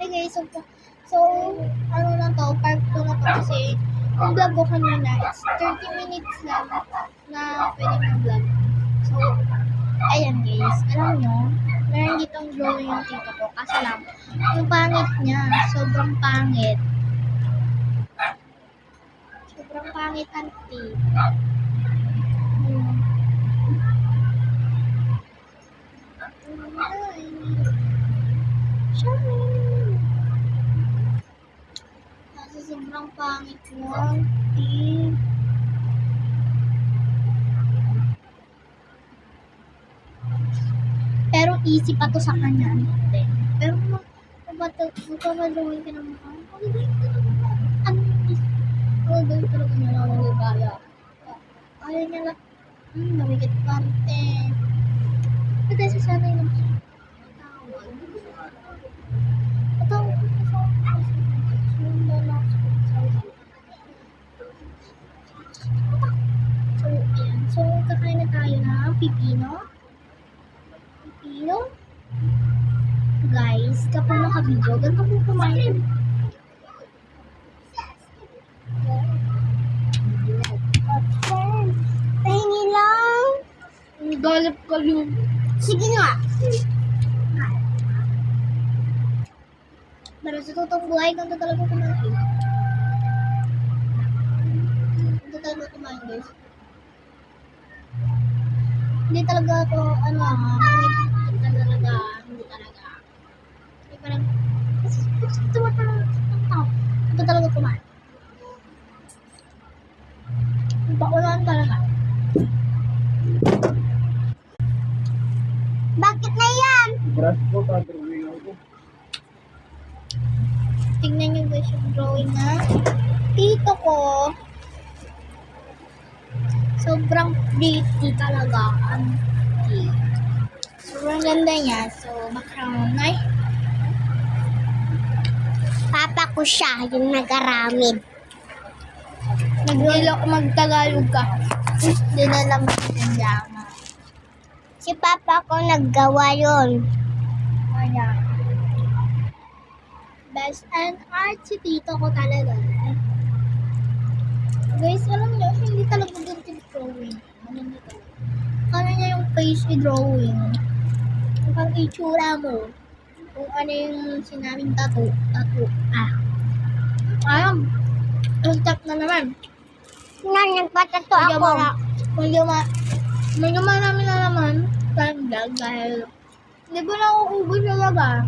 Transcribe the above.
Hey guys, so ano na to, part 2 na to kasi yung vlog ko kanina, it's 30 minutes lang na pwede mag-vlog. So, ayan guys, alam nyo, meron ditong drawing yung tito ko. Kaso lang, yung pangit niya, sobrang pangit. Sobrang pangit, auntie. Kasi sobrang pangit mo, auntie. Pero easy pa to sa kanya, auntie. Pero magpapadrawing ka ng mukha. Magdrawing ka ng mukha. Magdrawing talaga niya lang magagaya. Kaya niya lang. Namigit pa, ante. Ito sa sana yung tawag. Ito, so, ayan. So, kakain na tayo ng pipino. Pipino. Guys, kapag naka-video, ganito po kumain. Pahingi lang. Galap ka yun. Sige nga. Pero sa totoong buhay, ganito talaga kumain. Ganito talaga kumain, guys. Hindi talaga ako, hindi talaga. Hindi parang, ito talaga kumain. Bakulan talaga. Bakit na yan? Brush ko, drawing ako. Tingnan nyo guys yung drawing na tito ko. Sobrang pretty talaga. Auntie. Sobrang ganda niya. So, background ay. Papa ko siya, yung nag-aramid. Nag-real ako mag-Tagalog ka. Hindi na lang maintindihan. Si Papa ko naggawa yun. Ayan. Best and art si tito ko talaga. Guys, alam niyo, hindi talaga ganito yung drawing. Hindi talaga. Kaya niya yung face i-drawing. Ang itsura mo. Kung ano yung sinabing tattoo. Ayun. Stop na naman. Nagpatato ako. Medyo marami na naman sa vlog dahil hindi ko na uubos talaga.